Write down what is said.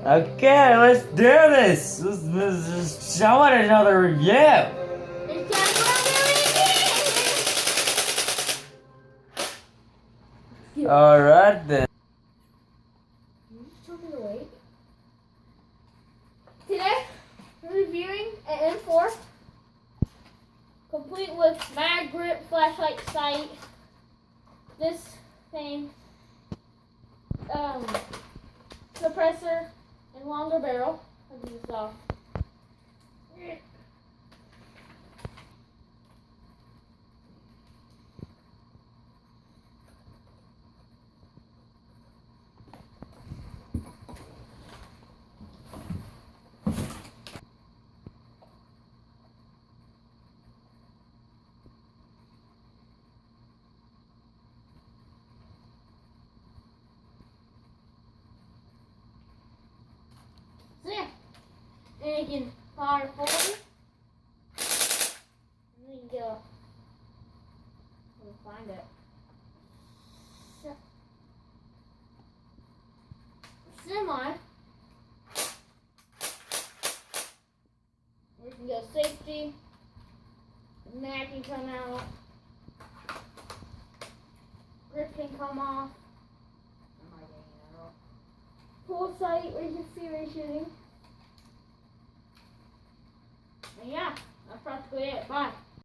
Okay, let's do this. Let's show it another review. It's time for a Alright then. You just told me to wait. Today, we're reviewing an M4, complete with mag grip, flashlight sight, this thing, suppressor, and longer barrel. I'll do this off. So yeah, and you can fire forward, and then you can go, we'll find it. Semi, we can go safety, the mag can come out, grip can come off, full sight where you can see where you're shooting. And yeah, that's practically it. Bye.